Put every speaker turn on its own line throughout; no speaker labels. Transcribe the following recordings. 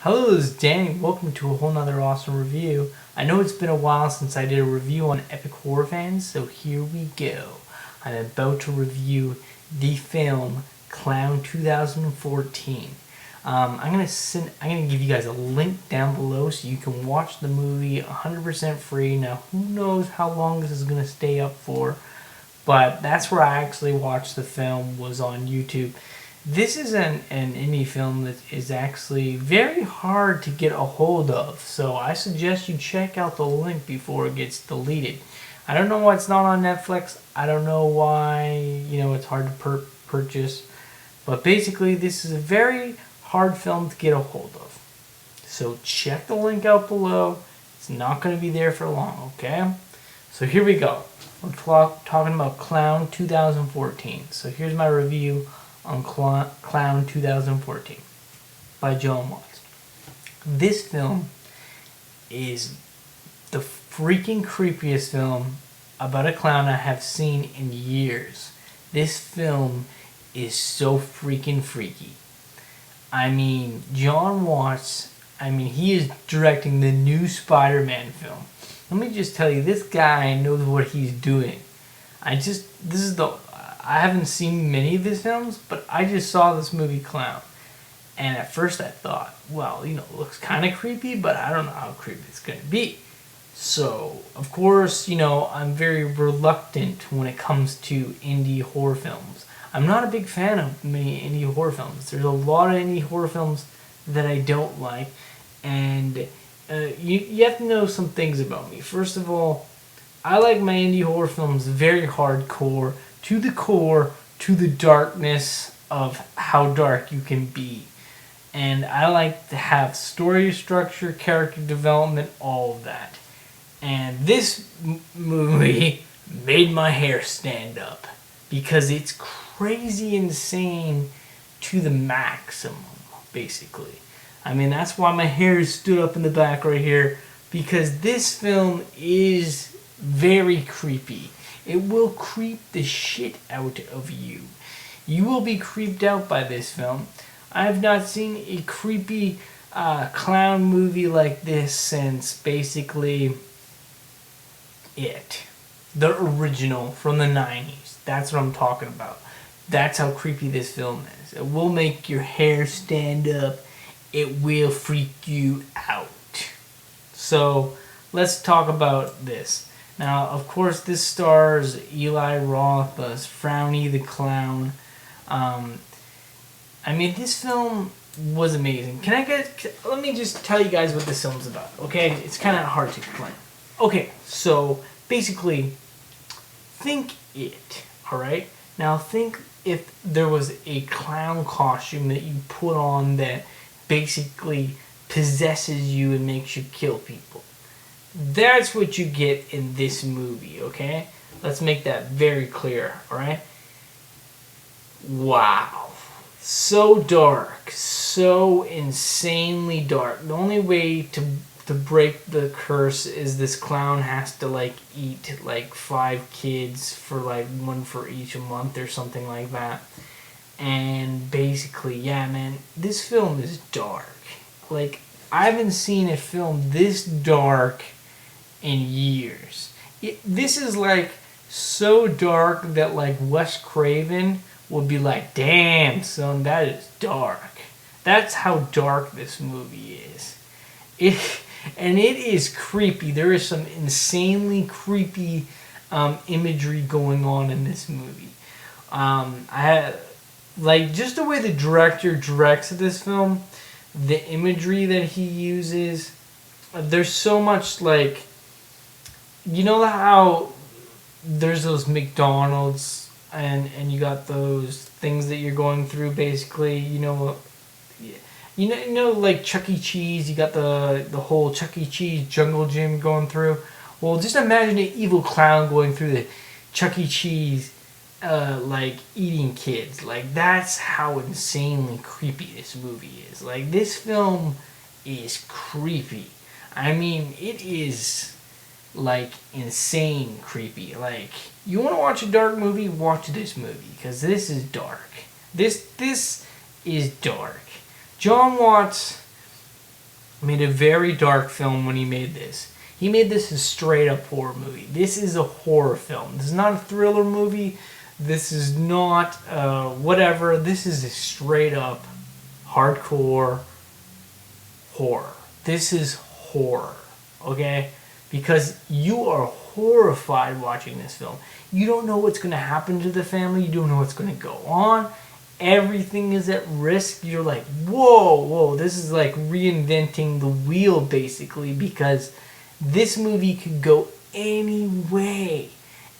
Hello, this is Danny. Welcome to a whole nother awesome review. I know it's been a while since I did a review on Epic Horror Fans, so here we go. I'm about to review the film Clown 2014. I'm gonna give you guys a link down below so you can watch the movie 100% free. Now, who knows how long this is gonna stay up for, but that's where I actually watched the film, was on YouTube. This is an indie film that is actually very hard to get a hold of, so I suggest you check out the link before it gets deleted. I don't know why it's not on Netflix. I don't know why it's hard to purchase, but basically this is a very hard film to get a hold of. So check the link out below. It's not going to be there for long, okay? So here we go. We're talking about Clown 2014. So here's my review on Clown 2014 by John Watts. This film is the freaking creepiest film about a clown I have seen in years. This film is so freaking freaky. I mean, John Watts, he is directing the new Spider-Man film. Let me just tell you, this guy knows what he's doing. I haven't seen many of his films, but I just saw this movie Clown. And at first I thought, well, it looks kind of creepy, but I don't know how creepy it's going to be. So, of course, I'm very reluctant when it comes to indie horror films. I'm not a big fan of many indie horror films. There's a lot of indie horror films that I don't like. And you have to know some things about me. First of all, I like my indie horror films very hardcore, to the core, to the darkness of how dark you can be. And I like to have story structure, character development, all of that. And this movie made my hair stand up because it's crazy insane to the maximum, basically. That's why my hair stood up in the back right here, because this film is very creepy. It will creep the shit out of you. You will be creeped out by this film. I have not seen a creepy clown movie like this since basically It. The original from the 90s. That's what I'm talking about. That's how creepy this film is. It will make your hair stand up. It will freak you out. So, let's talk about this. Now, of course, this stars Eli Roth as Frowny the Clown. This film was amazing. Let me just tell you guys what this film's about, okay? It's kind of hard to explain. Okay, so basically, think It, alright? Now, think if there was a clown costume that you put on that basically possesses you and makes you kill people. That's what you get in this movie, okay? Let's make that very clear, alright? Wow. So dark. So insanely dark. The only way to break the curse is this clown has to, eat, 5 kids for, one for each a month or something like that. And basically, yeah, man, this film is dark. I haven't seen a film this dark in years. This is so dark that Wes Craven would be like, damn son, that is dark. That's how dark this movie is. It is creepy. There is some insanely creepy imagery going on in this movie. Just the way the director directs this film, the imagery that he uses, there's so much how there's those McDonald's and you got those things that you're going through basically, Chuck E. Cheese, you got the whole Chuck E. Cheese jungle gym going through. Well, just imagine an evil clown going through the Chuck E. Cheese eating kids. That's how insanely creepy this movie is. This film is creepy. It is insane creepy. You want to watch a dark movie, watch this movie, because this is dark. This is dark. John Watts made a very dark film when he made this. He made this a straight up horror movie. This is a horror film. This is not a thriller movie. This is not whatever. This is a straight up hardcore horror. This is horror, okay? Because you are horrified watching this film. You don't know what's going to happen to the family. You don't know what's going to go on. Everything is at risk. You're like, whoa, this is like reinventing the wheel, basically, because this movie could go any way.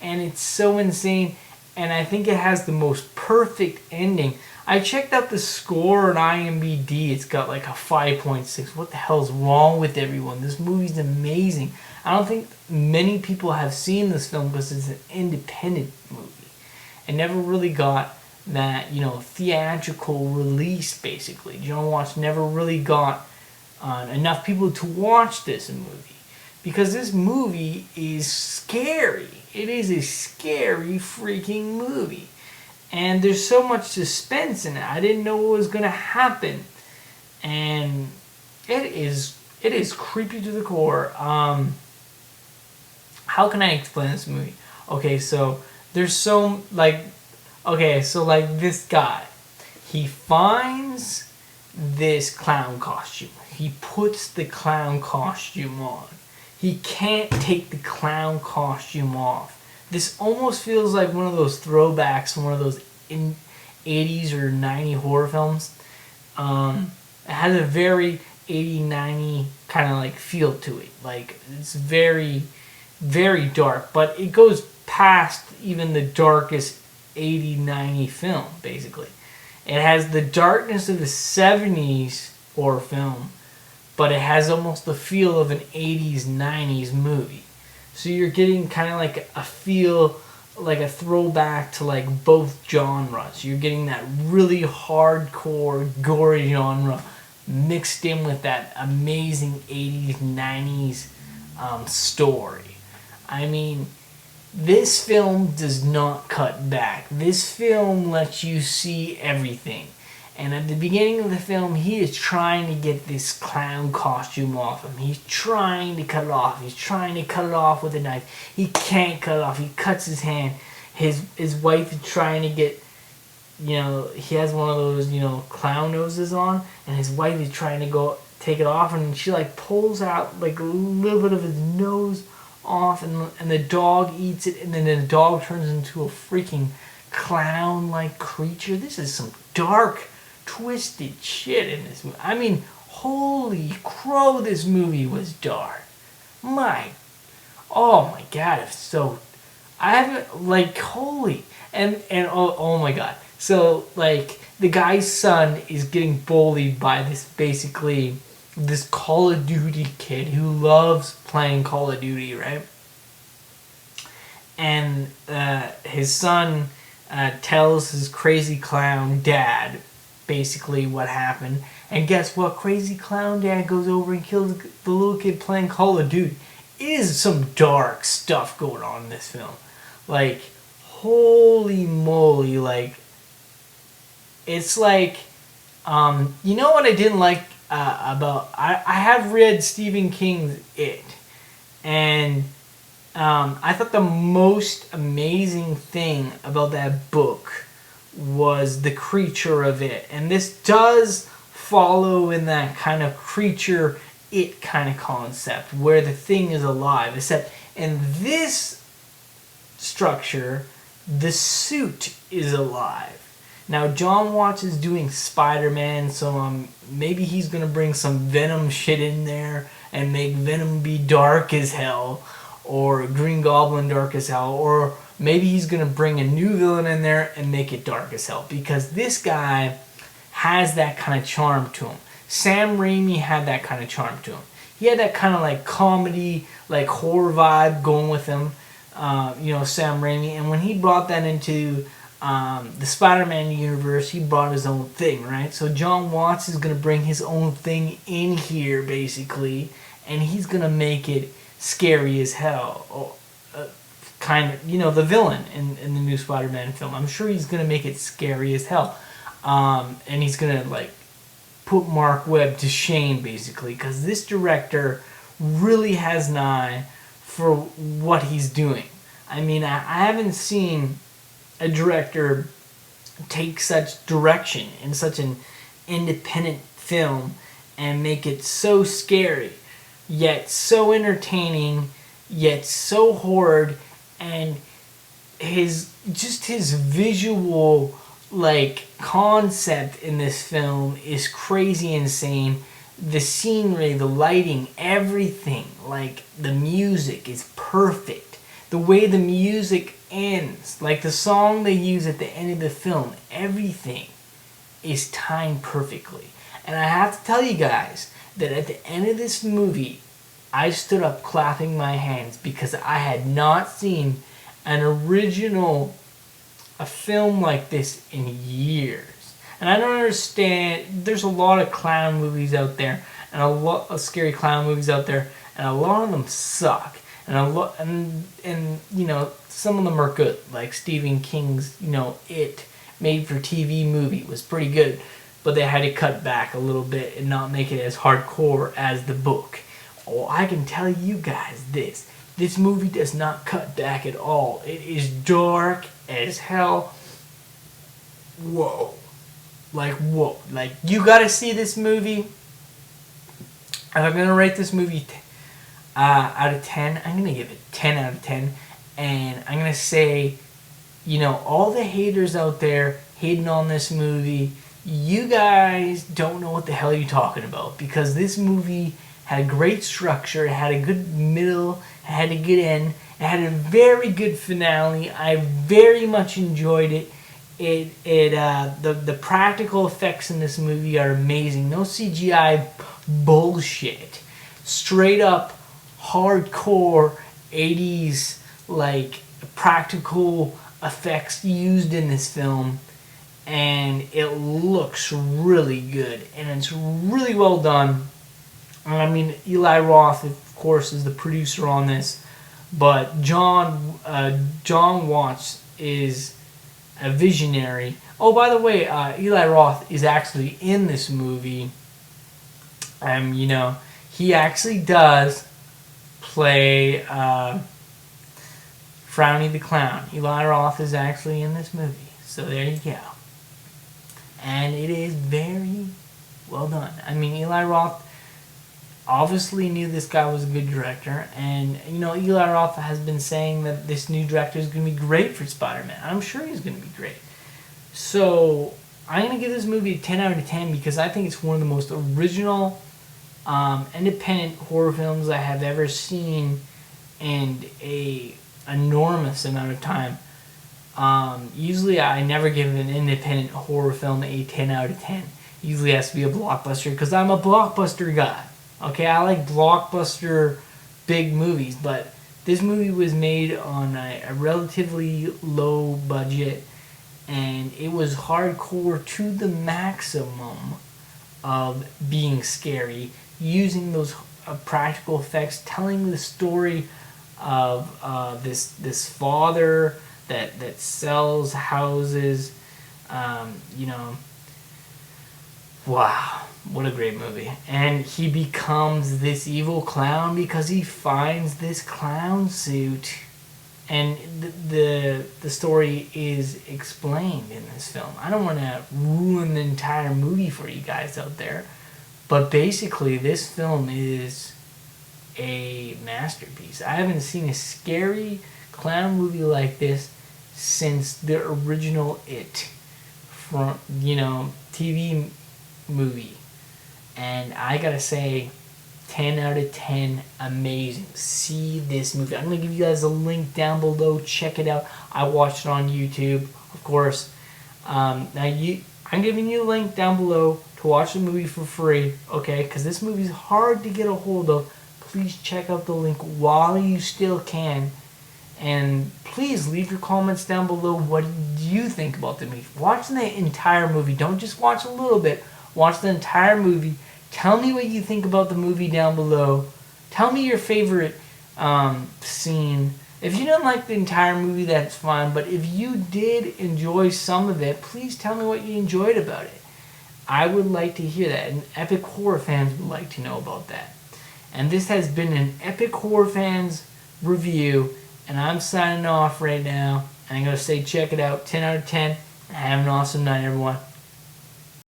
And it's so insane. And I think it has the most perfect ending. I checked out the score on IMDb. It's got like a 5.6. What the hell's wrong with everyone? This movie's amazing. I don't think many people have seen this film because it's an independent movie. It never really got that, theatrical release, basically. John Watts never really got enough people to watch this movie. Because this movie is scary. It is a scary freaking movie. And there's so much suspense in it. I didn't know what was going to happen. And it is creepy to the core. How can I explain this movie? Okay, so there's this guy. He finds this clown costume. He puts the clown costume on. He can't take the clown costume off. This almost feels like one of those throwbacks from one of those 80s or 90s horror films. It has a very 80s, 90s kind of like feel to it. Like, it's very, very dark, but it goes past even the darkest 80s, 90s film, basically. It has the darkness of the 70s horror film, but it has almost the feel of an 80s, 90s movie. So you're getting kind of like a feel, like a throwback to like both genres. You're getting that really hardcore, gory genre mixed in with that amazing 80s, 90s story. I mean, this film does not cut back. This film lets you see everything. And at the beginning of the film, he is trying to get this clown costume off him. He's trying to cut it off. He's trying to cut it off with a knife. He can't cut it off. He cuts his hand. His wife is trying to get, he has one of those, clown noses on, and his wife is trying to go take it off, and she like pulls out like a little bit of his nose off, and the dog eats it, and then the dog turns into a freaking clown-like creature. This is some dark, twisted shit in this movie. I mean, holy crow, this movie was dark. Oh my god, it's so, I haven't, like, holy, and oh my god. So, like, the guy's son is getting bullied by this Call of Duty kid who loves playing Call of Duty, right? And his son tells his crazy clown dad basically what happened. And guess what? Crazy clown dad goes over and kills the little kid playing Call of Duty. It is some dark stuff going on in this film. Like, holy moly, like, it's like, you know what I didn't like about, I have read Stephen King's It, and I thought the most amazing thing about that book was the creature of it. And this does follow in that kind of creature it kind of concept where the thing is alive, except in this structure the suit is alive. Now John Watts is doing Spider-Man, so maybe he's gonna bring some Venom shit in there and make Venom be dark as hell, or Green Goblin dark as hell, or maybe he's gonna bring a new villain in there and make it dark as hell, because this guy has that kind of charm to him. Sam Raimi had that kind of charm to him. He had that kind of like comedy, like horror vibe going with him, Sam Raimi. And when he brought that into the Spider-Man universe, he brought his own thing, right? So John Watts is going to bring his own thing in here, basically, and he's going to make it scary as hell. Or, kind of, the villain in the new Spider-Man film. I'm sure he's going to make it scary as hell. And he's going to, like, put Mark Webb to shame, basically, because this director really has an eye for what he's doing. I mean, I haven't seen a director take such direction in such an independent film and make it so scary, yet so entertaining, yet so horrid, and his visual concept in this film is crazy insane. The scenery, the lighting, everything, the music is perfect. The way the music ends, the song they use at the end of the film, everything is timed perfectly. And I have to tell you guys that at the end of this movie, I stood up clapping my hands because I had not seen an original film like this in years. And I don't understand, there's a lot of clown movies out there, and a lot of scary clown movies out there, and a lot of them suck. And some of them are good, like Stephen King's, It, made for TV movie was pretty good, but they had to cut back a little bit and not make it as hardcore as the book. Oh, I can tell you guys this. This movie does not cut back at all. It is dark as hell. Whoa. Whoa. You gotta see this movie. If I'm gonna rate this movie out of 10, I'm gonna give it 10 out of 10. And I'm gonna say, all the haters out there hating on this movie, you guys don't know what the hell you're talking about, because this movie had a great structure, it had a good middle, it had a good end, it had a very good finale. I very much enjoyed it. The practical effects in this movie are amazing. No CGI bullshit. Straight up hardcore 80s practical effects used in this film, and it looks really good and it's really well done. I mean, Eli Roth, of course, is the producer on this, but John Watts is a visionary. Oh, by the way, Eli Roth is actually in this movie. He actually does play Frowny the Clown. Eli Roth is actually in this movie, so there you go. And it is very well done. I mean, Eli Roth obviously knew this guy was a good director, and Eli Roth has been saying that this new director is going to be great for Spider-Man. I'm sure he's going to be great. So I'm going to give this movie a 10 out of 10 because I think it's one of the most original independent horror films I have ever seen in a enormous amount of time. Usually I never give an independent horror film a 10 out of 10. Usually it has to be a blockbuster because I'm a blockbuster guy. Okay, I like blockbuster big movies, but this movie was made on a relatively low budget, and it was hardcore to the maximum of being scary, using those practical effects, telling the story of this father that sells houses. Wow, what a great movie. And he becomes this evil clown because he finds this clown suit. And the story is explained in this film. I don't want to ruin the entire movie for you guys out there, but basically this film is a masterpiece. I haven't seen a scary clown movie like this since the original It from TV movie, and I gotta say 10 out of 10, amazing. See this movie. I'm gonna give you guys a link down below. Check it out. I watched it on YouTube, of course. I'm giving you a link down below to watch the movie for free, okay? Because this movie's hard to get a hold of. Please check out the link while you still can. And please leave your comments down below. What do you think about the movie? Watch the entire movie. Don't just watch a little bit. Watch the entire movie. Tell me what you think about the movie down below. Tell me your favorite scene. If you didn't like the entire movie, that's fine. But if you did enjoy some of it, please tell me what you enjoyed about it. I would like to hear that, and Epic Horror fans would like to know about that. And this has been an Epic Horror fans review, and I'm signing off right now. And I'm going to say check it out, 10 out of 10, and have an awesome night, everyone.